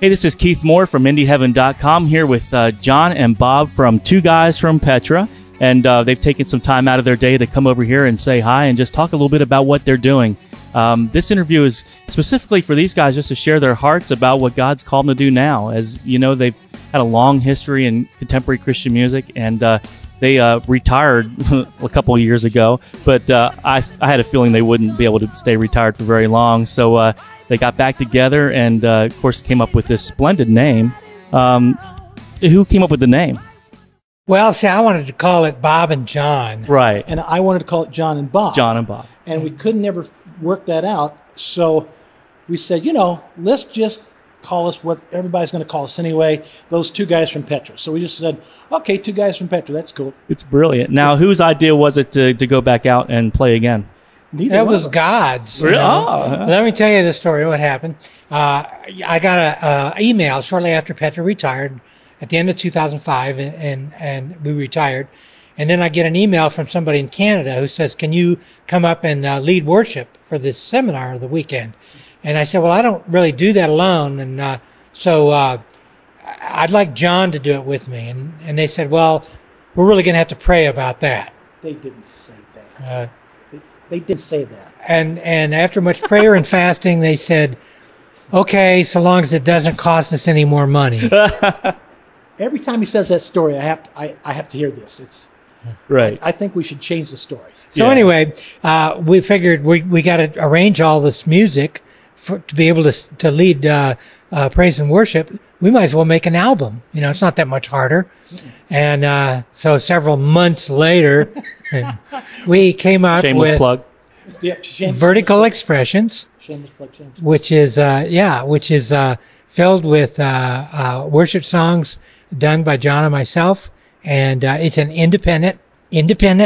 Hey, this is Keith Mohr from IndieHeaven.com here with John and Bob from Two Guys from Petra. And they've taken some time out of their day to come over here and say hi and just talk a little bit about what they're doing. This interview is specifically for these guys just to share their hearts about what God's called them to do now. As you know, they've had a long history in contemporary Christian music, and they retired a couple of years ago. But I had a feeling they wouldn't be able to stay retired for very long. So they got back together and, of course, came up with this splendid name. Who came up with the name? Well, see, I wanted to call it Bob and John. Right. And I wanted to call it John and Bob. John and Bob. And we couldn't ever work that out. So we said, let's just call us what everybody's going to call us anyway, those Two Guys from Petra. So we just said, okay, Two Guys from Petra. That's cool. It's brilliant. Now, whose idea was it to go back out and play again? That was God's. Really? Let me tell you the story, what happened. I got an email shortly after Petra retired at the end of 2005, and we retired. And then I get an email from somebody in Canada who says, can you come up and lead worship for this seminar of the weekend? And I said, well, I don't really do that alone. And so I'd like John to do it with me. And they said, well, we're really going to have to pray about that. They didn't say that. They did say that. And after much prayer and fasting, they said, okay, so long as it doesn't cost us any more money. Every time he says that story, I have to hear this. It's right. I think we should change the story. So anyway, we figured we got to arrange all this music to be able to lead praise and worship. We might as well make an album. It's not that much harder. And so several months later, we came up Shameless with plug. Vertical Expressions, which is filled with worship songs done by John and myself, and it's an independent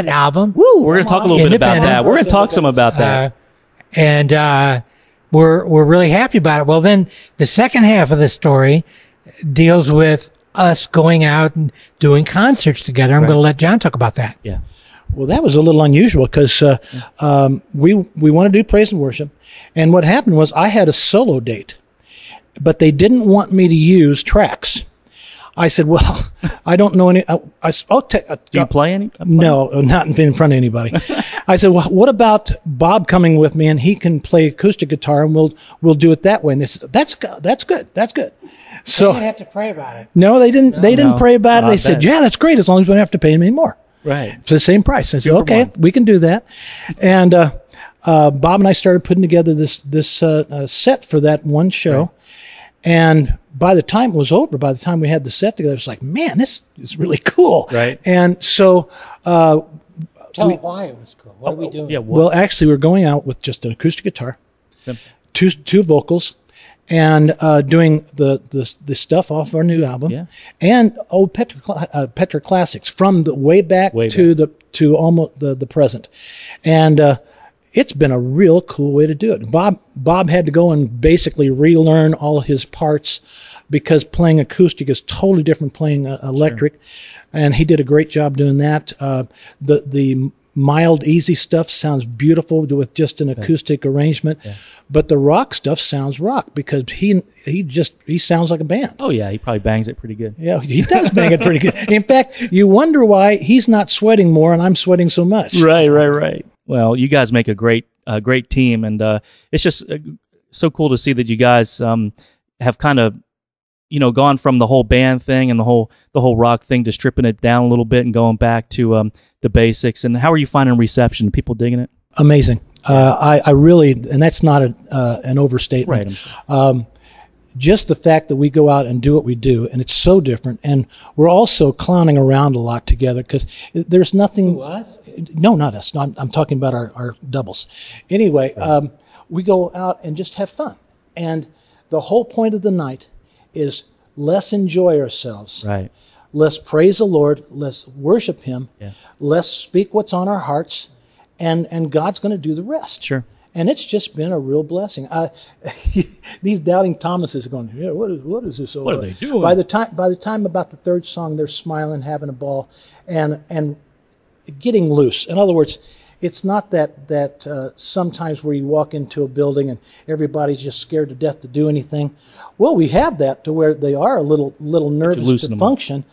album. Woo! We're going to talk a little bit about that. We're going to talk some about that, and we're really happy about it. Well, then the second half of the story deals with us going out and doing concerts together. I'm going to let John talk about that. Yeah. Well, that was a little unusual because we want to do praise and worship, and what happened was I had a solo date, but they didn't want me to use tracks. I said, well, I don't know any. Do you play any? No, not in front of anybody. I said, well, what about Bob coming with me and he can play acoustic guitar and we'll do it that way. And they said, that's good. So they didn't have to pray about it. No, they didn't. They didn't pray about it. They said, yeah, that's great as long as we don't have to pay him any more. Right. For the same price. I said, okay, we can do that. And Bob and I started putting together this set for that one show. Right. And by the time it was over, by the time we had the set together, it was like, man, this is really cool. Right. And so tell me why it was cool. What are we doing? Yeah, well, actually, we're going out with just an acoustic guitar, two vocals, and doing the stuff off our new album, and old Petra classics from the way back to almost the present, and it's been a real cool way to do it. Bob had to go and basically relearn all his parts because playing acoustic is totally different playing electric, and he did a great job doing that. The mild, easy stuff sounds beautiful with just an acoustic arrangement, but the rock stuff sounds rock because he sounds like a band. Oh yeah, he probably bangs it pretty good. Yeah, he does bang it pretty good. In fact, you wonder why he's not sweating more and I'm sweating so much. Right. Well, you guys make a great team, and it's just so cool to see that you guys have kind of gone from the whole band thing and the whole rock thing to stripping it down a little bit and going back to the basics. And how are you finding reception? People digging it? Amazing. I really, and that's not an overstatement. Right. Just the fact that we go out and do what we do, and it's so different, and we're also clowning around a lot together because there's nothing. Who, us? No, not us. No, I'm talking about our doubles. Anyway, we go out and just have fun, and the whole point of the night is let's enjoy ourselves. Right. Let's praise the Lord. Let's worship Him. Yeah. Let's speak what's on our hearts, and God's going to do the rest. Sure. And it's just been a real blessing. These doubting Thomases are going, yeah, what is this? What are they doing? By the time about the third song, they're smiling, having a ball, and getting loose. In other words, it's not that sometimes where you walk into a building and everybody's just scared to death to do anything. Well, we have that to where they are a little nervous to function,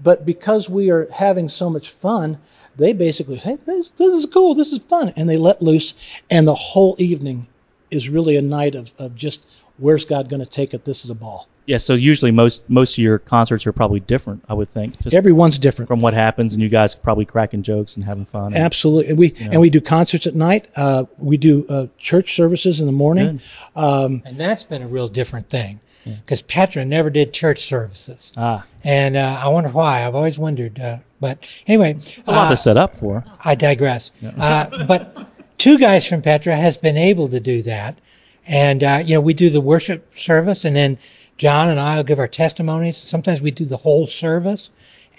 but because we are having so much fun, they basically say, this is cool, this is fun, and they let loose, and the whole evening is really a night of just, where's God going to take it? This is a ball. Yeah, so usually most of your concerts are probably different, I would think. Just everyone's different from what happens, and you guys probably cracking jokes and having fun. Absolutely, and we do concerts at night. We do church services in the morning, and that's been a real different thing because Petra never did church services. And I wonder why. I've always wondered. But anyway, a lot to set up for. I digress. But Two Guys from Petra has been able to do that, and we do the worship service, and then John and I will give our testimonies. Sometimes we do the whole service,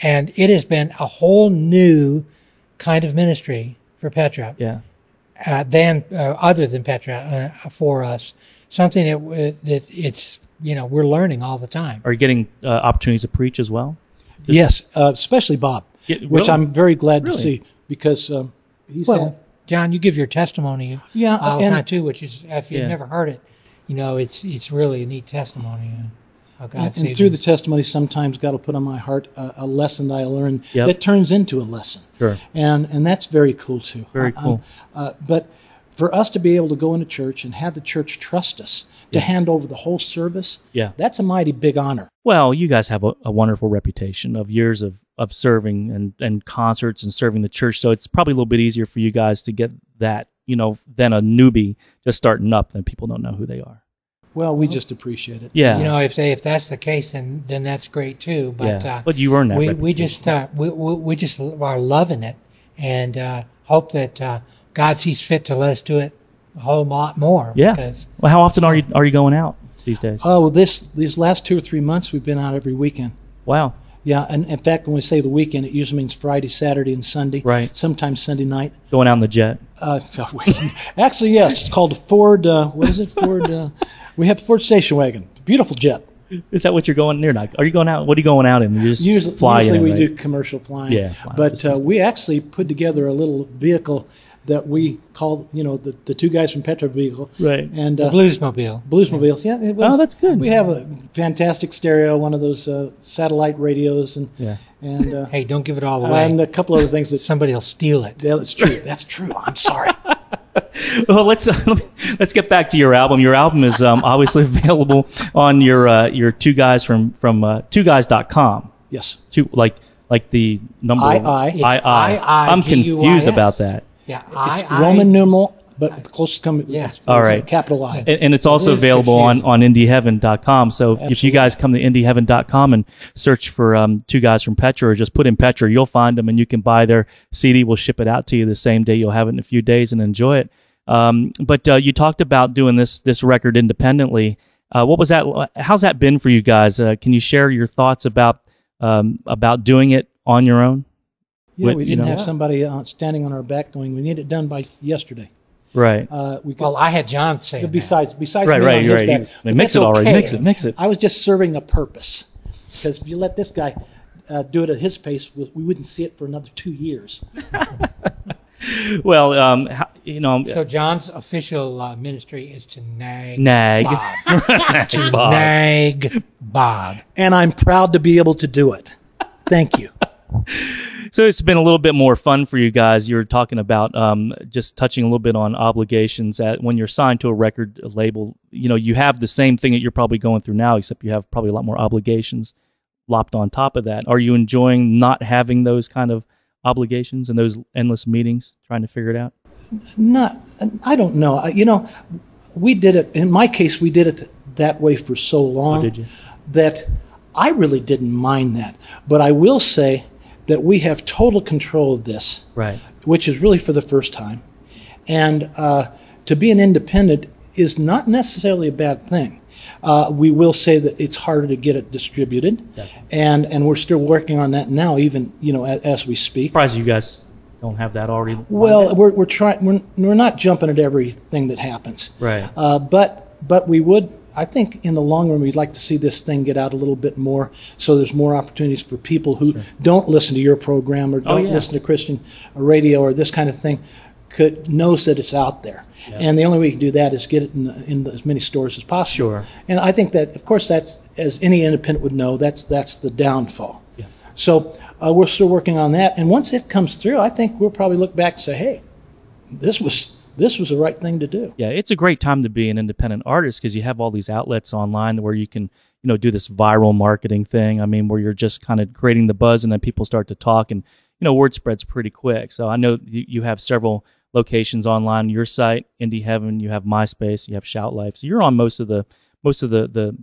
and it has been a whole new kind of ministry for Petra. Yeah. Other than Petra for us, something that it's we're learning all the time. Are you getting opportunities to preach as well? Yes, especially Bob, which I'm very glad to see because he's John, you give your testimony all the time too, which is if you've never heard it. It's really a neat testimony. How God saved through the testimony, sometimes God will put on my heart a lesson that I learned that turns into a lesson. Sure. And that's very cool too. Very cool. But for us to be able to go into church and have the church trust us to hand over the whole service, that's a mighty big honor. Well, you guys have a wonderful reputation of years of serving and concerts and serving the church, so it's probably a little bit easier for you guys to get that, than a newbie just starting up, then people don't know who they are. Well, we just appreciate it. Yeah. If that's the case, then that's great too. But but you earned that. We just are loving it, and hope that God sees fit to let us do it a whole lot more. Yeah. Well, how often are you going out these days? Oh, these last 2 or 3 months, we've been out every weekend. Wow. Yeah, and in fact, when we say the weekend, it usually means Friday, Saturday, and Sunday. Right. Sometimes Sunday night. Going out in the jet. Actually, yes. It's called a Ford. What is it? Ford. We have the Ford station wagon. Beautiful jet. Is that what you're going near? Are you going out? What are you going out in? You just fly in. Usually we do commercial flying. Yeah. But we actually put together a little vehicle that we call, the Two Guys from Petra vehicle. Right. And the Bluesmobile. Bluesmobiles, yeah. That's good. We have a fantastic stereo, one of those satellite radios, and hey, don't give it all away. And a couple other things that somebody will steal it. Yeah, that's true. That's true. I'm sorry. Well, let's get back to your album. Your album is obviously available on your Two Guys from twoguys.com. Yes. Like the number I. I'm confused about that. Yeah, it's Roman numeral, but the closest coming. Yeah. All right. Capital I. And it's also available on indieheaven.com. So if you guys come to indieheaven.com and search for Two Guys from Petra, or just put in Petra, you'll find them, and you can buy their CD. We'll ship it out to you the same day. You'll have it in a few days and enjoy it. But you talked about doing this record independently. What was that? How's that been for you guys? Can you share your thoughts about doing it on your own? Yeah, we didn't have somebody standing on our back going, we need it done by yesterday. Right. I had John say besides right, me on his back. Mix it already. Mix it. I was just serving a purpose. Because if you let this guy do it at his pace, we wouldn't see it for another 2 years. Well, So John's official ministry is to nag Bob. to nag Bob. And I'm proud to be able to do it. Thank you. So it's been a little bit more fun for you guys. You were talking about just touching a little bit on obligations. When you're signed to a record label, you have the same thing that you're probably going through now, except you have probably a lot more obligations lopped on top of that. Are you enjoying not having those kind of obligations and those endless meetings trying to figure it out? I don't know. We did it, in my case, we did it that way for so long that I really didn't mind that. But I will say that we have total control of this, right? Which is really for the first time. And to be an independent is not necessarily a bad thing. We will say that it's harder to get it distributed, and we're still working on that now, even as we speak. Surprised you guys don't have that already. Well, we're trying. We're not jumping at everything that happens, right? But we would. I think in the long run, we'd like to see this thing get out a little bit more, so there's more opportunities for people who don't listen to your program or don't listen to Christian radio or this kind of thing. knows that it's out there. Yeah. And the only way you can do that is get it in as many stores as possible. Sure. And I think that, of course, that's, as any independent would know, that's the downfall. Yeah. So we're still working on that. And once it comes through, I think we'll probably look back and say, hey, this was the right thing to do. Yeah, it's a great time to be an independent artist because you have all these outlets online where you can, do this viral marketing thing. I mean, where you're just kind of creating the buzz and then people start to talk and, word spreads pretty quick. So I know you have several locations online. Your site, Indie Heaven, you have MySpace, you have Shout Life. So you're on most of the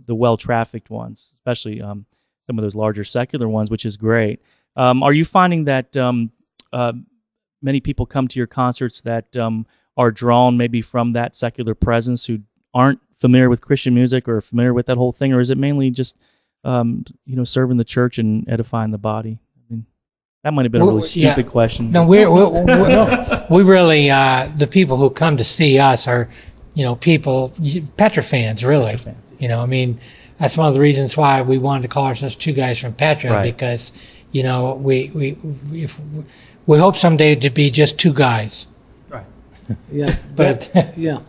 well-trafficked ones, especially some of those larger secular ones, which is great. Are you finding that many people come to your concerts that are drawn maybe from that secular presence who aren't familiar with Christian music or familiar with that whole thing, or is it mainly just serving the church and edifying the body? I mean, that might have been a really stupid question. No, we really the people who come to see us are Petra fans, really. Petra fans. I mean, that's one of the reasons why we wanted to call ourselves Two Guys from Petra, right. Because we hope someday to be just two guys. Right. Yeah. But yeah.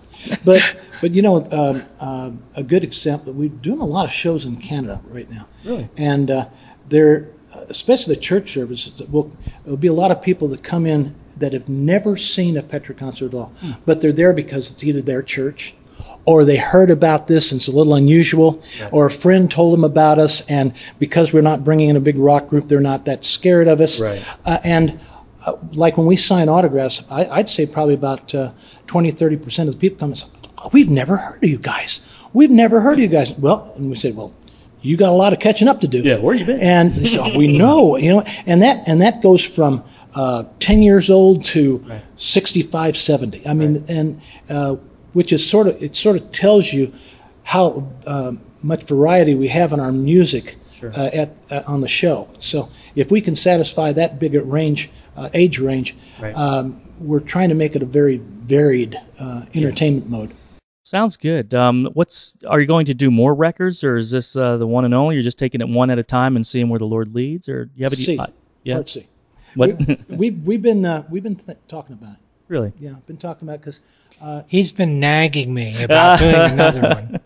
But a good example, we're doing a lot of shows in Canada right now. Really? And there, especially the church services, there'll be a lot of people that come in that have never seen a Petra concert at all, but they're there because it's either their church or they heard about this and it's a little unusual, right. Or a friend told them about us, and because we're not bringing in a big rock group, they're not that scared of us. Right. Like when we sign autographs, I'd say probably about 20-30% of the people come and say, we've never heard of you guys. We've never heard of you guys. Well, and we said, well, you got a lot of catching up to do. Yeah, where you been? And they said, we know, and that goes from 10 years old to right. 65, 70. I mean, right. And which is sort of tells you how much variety we have in our music. Sure. On the show. So if we can satisfy that big age range, right. We're trying to make it a very varied entertainment mode. Sounds good. Are you going to do more records, or is this the one and only? You're just taking it one at a time and seeing where the Lord leads, or do you have C. Yeah. Part C. What? We've been talking about it. Really? Yeah, been talking about it because he's been nagging me about doing another one.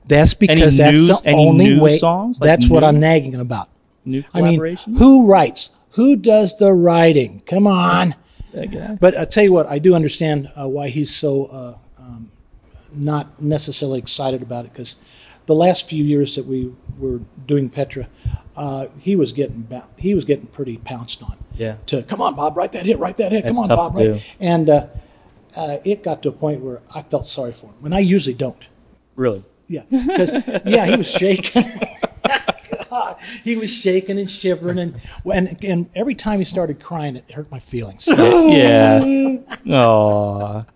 That's because that's the only way. Songs? That's what I'm nagging about. New collaborations? I mean, who writes? Who does the writing? Come on. But I'll tell you what, I do understand why he's so not necessarily excited about it, because the last few years that we were doing Petra, he was getting pretty pounced on. Yeah. To come on, Bob, write that hit. That's come on, tough Bob, to do. And it got to a point where I felt sorry for him, and I usually don't. Really? Yeah, because he was shaking. God, he was shaking and shivering, and every time he started crying, it hurt my feelings. Yeah. Aww.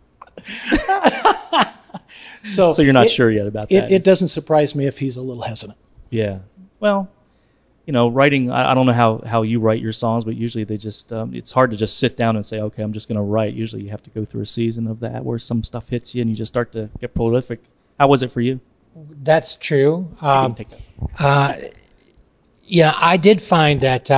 So you're not sure yet about that. It doesn't surprise me if he's a little hesitant. Yeah. Well, writing. I don't know how you write your songs, but usually they just it's hard to just sit down and say, okay, I'm just going to write. Usually you have to go through a season of that where some stuff hits you and you just start to get prolific. How was it for you? That's true. Yeah, I did find that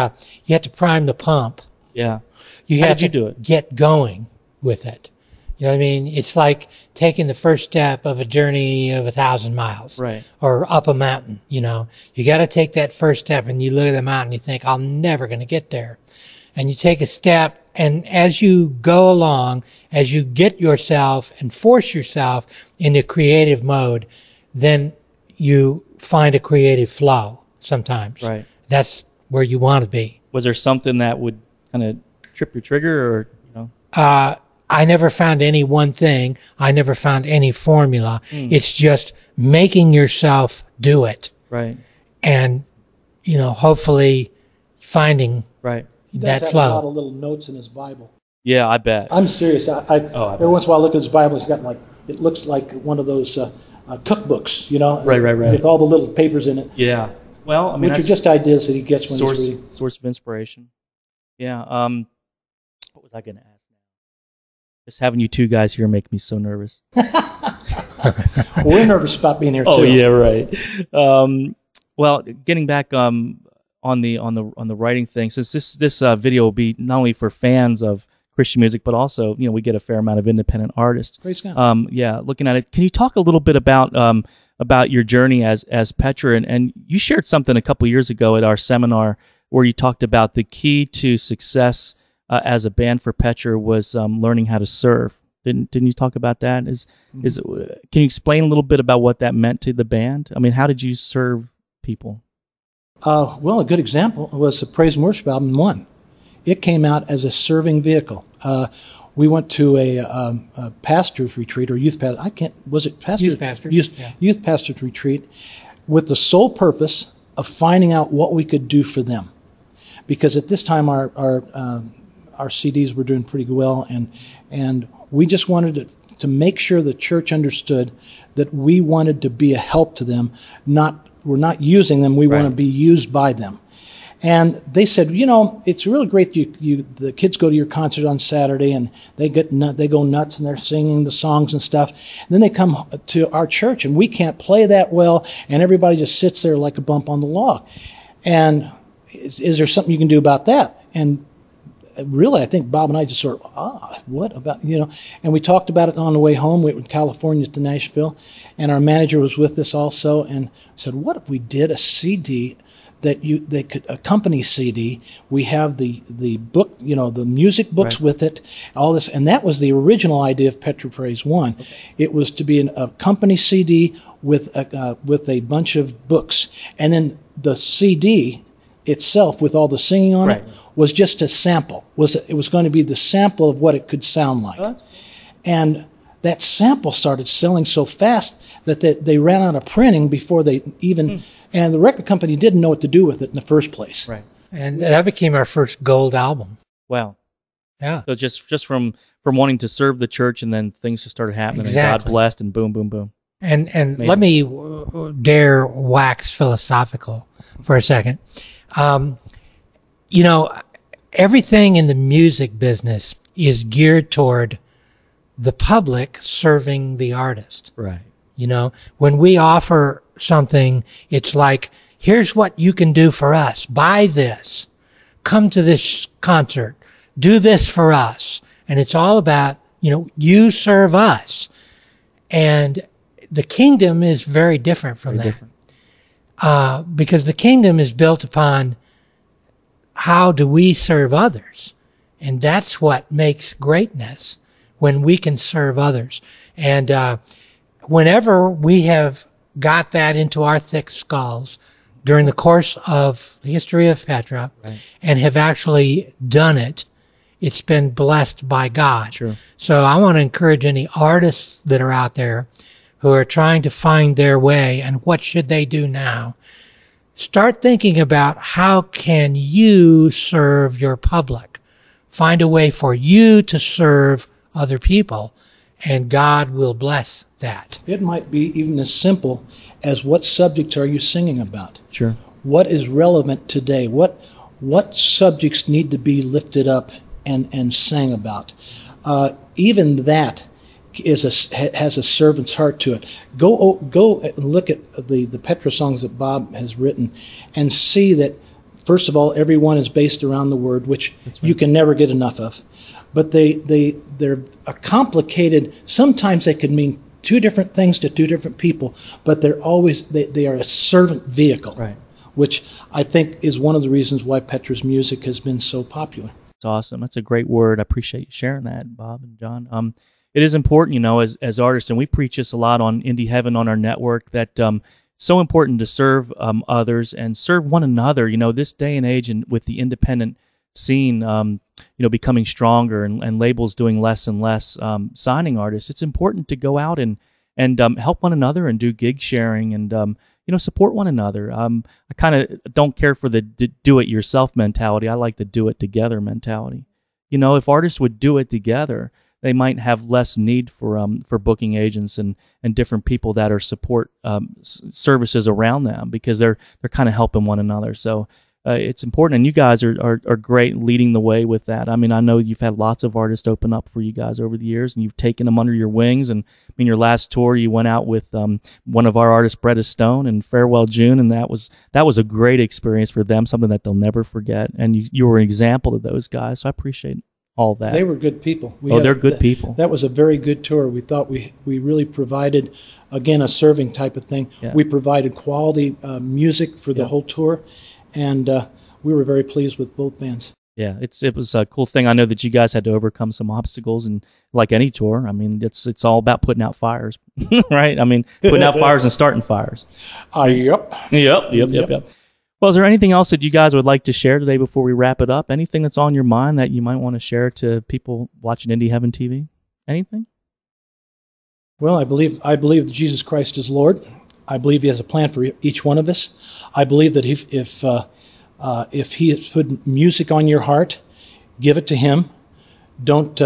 you have to prime the pump. Yeah. How did you do it? Get going with it. You know what I mean? It's like taking the first step of a journey of 1,000 miles. Right. Or up a mountain, You got to take that first step, and you look at the mountain, you think, I'm never going to get there. And you take a step, and as you go along, as you get yourself and force yourself into creative mode, then you find a creative flow sometimes. Right. That's where you want to be. Was there something that would kind of trip your trigger, or I never found any one thing. I never found any formula. It's just making yourself do it. Right. And, hopefully finding right. that flow. He does have a lot of little notes in his Bible. Yeah, I bet. I'm serious. Every once in a while I look at his Bible, he's got it looks like one of those cookbooks, Right. With all the little papers in it. Yeah. Well, I mean, which are just ideas that he gets when he's reading. Source of inspiration. Yeah. What was I going to ask now? Just having you two guys here make me so nervous. We're nervous about being here too. Oh yeah, right. Well, getting back on the writing thing, since this video will be not only for fans of Christian music, but also, we get a fair amount of independent artists. Praise God. Yeah, looking at it, can you talk a little bit about your journey as Petra? And you shared something a couple years ago at our seminar where you talked about the key to success as a band for Petra was learning how to serve. Didn't you talk about that? Can you explain a little bit about what that meant to the band? I mean, how did you serve people? Well, a good example was the Praise and Worship album 1. It came out as a serving vehicle. We went to a pastor's retreat or youth pastor. Was it pastor? Youth pastors. Youth pastor's retreat, with the sole purpose of finding out what we could do for them, because at this time our CDs were doing pretty well, and we just wanted to make sure the church understood that we wanted to be a help to them. We're not using them. We want to be used by them. And they said, it's really great. The kids go to your concert on Saturday, and they go nuts, and they're singing the songs and stuff. And then they come to our church, and we can't play that well, and everybody just sits there like a bump on the log. And is there something you can do about that? And really, I think Bob and I just sort of, what about, and we talked about it on the way home. We were in California to Nashville, and our manager was with us also, and said, what if we did a CD they could accompany CD? We have the book, the music books with it, all this, and that was the original idea of Petra Praise 1. Okay. It was to be a company CD with a bunch of books, and then the CD itself with all the singing on it was just a sample. It was going to be the sample of what it could sound like. And that sample started selling so fast that they ran out of printing before they even, and the record company didn't know what to do with it in the first place. Right. And that became our first gold album. Wow. Yeah. So just from wanting to serve the church, and then things just started happening, exactly. And God blessed, and boom, boom, boom. And let me dare wax philosophical for a second. Everything in the music business is geared toward the public serving the artist. Right. When we offer something, it's like, here's what you can do for us. Buy this. Come to this concert. Do this for us. And it's all about, you serve us. And the kingdom is very different from that. Because the kingdom is built upon how do we serve others? And that's what makes greatness, when we can serve others. And whenever we have got that into our thick skulls during the course of the history of Petra, and have actually done it, it's been blessed by God. Sure. So I want to encourage any artists that are out there who are trying to find their way and what should they do now. Start thinking about how can you serve your public. Find a way for you to serve other people, and God will bless that. It might be even as simple as, what subjects are you singing about? Sure. What is relevant today? What subjects need to be lifted up and sang about? Even that has a servant's heart to it. Go and look at the Petra songs that Bob has written, and see that, first of all, everyone is based around the word, which you can never get enough of. But they're a complicated. Sometimes they could mean two different things to two different people, but they're always they are a servant vehicle, which I think is one of the reasons why Petra's music has been so popular. It's awesome. That's a great word. I appreciate you sharing that, Bob and John. It is important, as artists, and we preach this a lot on Indie Heaven on our network, that so important to serve others and serve one another. This day and age, and with the independent scene, becoming stronger and labels doing less and less signing artists, it's important to go out and help one another and do gig sharing and support one another. I kind of don't care for the do-it-yourself mentality. I like the do-it-together mentality. If artists would do it together, they might have less need for booking agents and different people that are support services around them, because they're kind of helping one another. So it's important, and you guys are great leading the way with that. I mean, I know you've had lots of artists open up for you guys over the years, and you've taken them under your wings. And I mean, your last tour, you went out with one of our artists, Bretta Stone, and Farewell June, and that was a great experience for them, something that they'll never forget. And you were an example to those guys. So I appreciate all that. They were good people. They're good people. That was a very good tour. We thought we really provided, again, a serving type of thing. Yeah. We provided quality music for the whole tour, and we were very pleased with both bands. Yeah, it was a cool thing. I know that you guys had to overcome some obstacles, and like any tour, I mean, it's all about putting out fires, right? I mean, putting out fires and starting fires. Yep. Well, is there anything else that you guys would like to share today before we wrap it up? Anything that's on your mind that you might want to share to people watching Indie Heaven TV? Anything? Well, I believe that Jesus Christ is Lord. I believe He has a plan for each one of us. I believe that if He has put music on your heart, give it to Him. Don't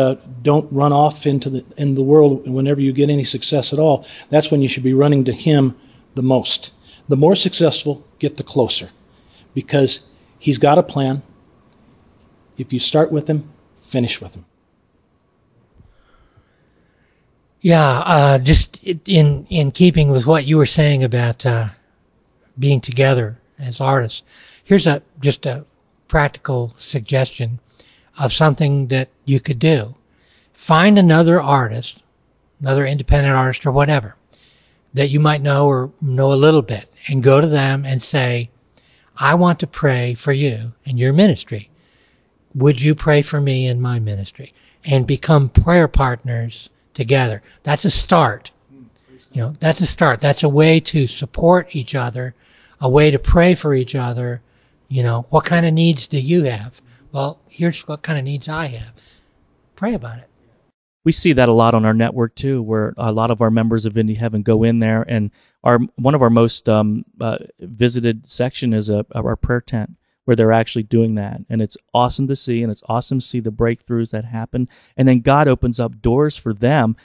run off in the world whenever you get any success at all. That's when you should be running to Him the most. The more successful, get the closer, because He's got a plan. If you start with Him, finish with Him. Yeah, just in keeping with what you were saying about being together as artists, here's just a practical suggestion of something that you could do. Find another artist, another independent artist or whatever, that you might know or know a little bit, and go to them and say, I want to pray for you and your ministry. Would you pray for me and my ministry? And become prayer partners together. That's a start. That's a start. That's a way to support each other, a way to pray for each other. What kind of needs do you have? Well, here's what kind of needs I have. Pray about it. We see that a lot on our network too, where a lot of our members of Indie Heaven go in there, and one of our most visited section is our prayer tent, where they're actually doing that, and it's awesome to see, and it's awesome to see the breakthroughs that happen, and then God opens up doors for them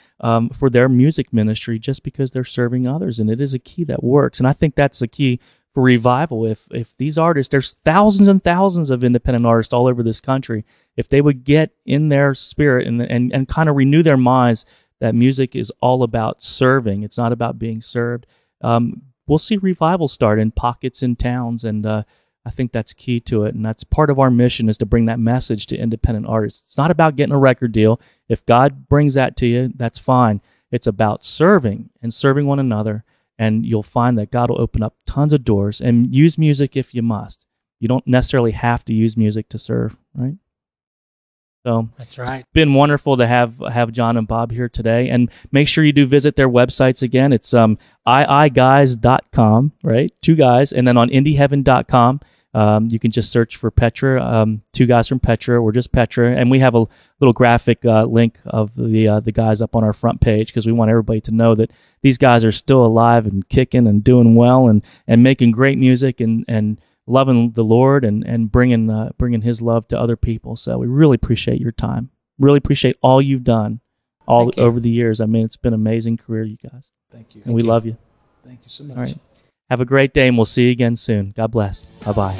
for their music ministry just because they're serving others, and it is a key that works, and I think that's the key for revival. If these artists, there's thousands and thousands of independent artists all over this country, if they would get in their spirit and kind of renew their minds that music is all about serving, it's not about being served, we'll see revival start in pockets in towns, and I think that's key to it, and that's part of our mission, is to bring that message to independent artists. It's not about getting a record deal. If God brings that to you, that's fine. It's about serving and serving one another, and you'll find that God will open up tons of doors. And use music if you must. You don't necessarily have to use music to serve, right? So that's right. It's been wonderful to have John and Bob here today. And make sure you do visit their websites again. It's iiguys.com, right? Two guys. And then on indieheaven.com, you can just search for Petra, two guys from Petra, or just Petra. And we have a little graphic link of the guys up on our front page, because we want everybody to know that these guys are still alive and kicking and doing well and making great music and loving the Lord and bringing His love to other people. So we really appreciate your time. Really appreciate all you've done over the years. I mean, it's been an amazing career, you guys. Thank you. And we love you. Thank you so much. All right. Have a great day, and we'll see you again soon. God bless. Bye-bye.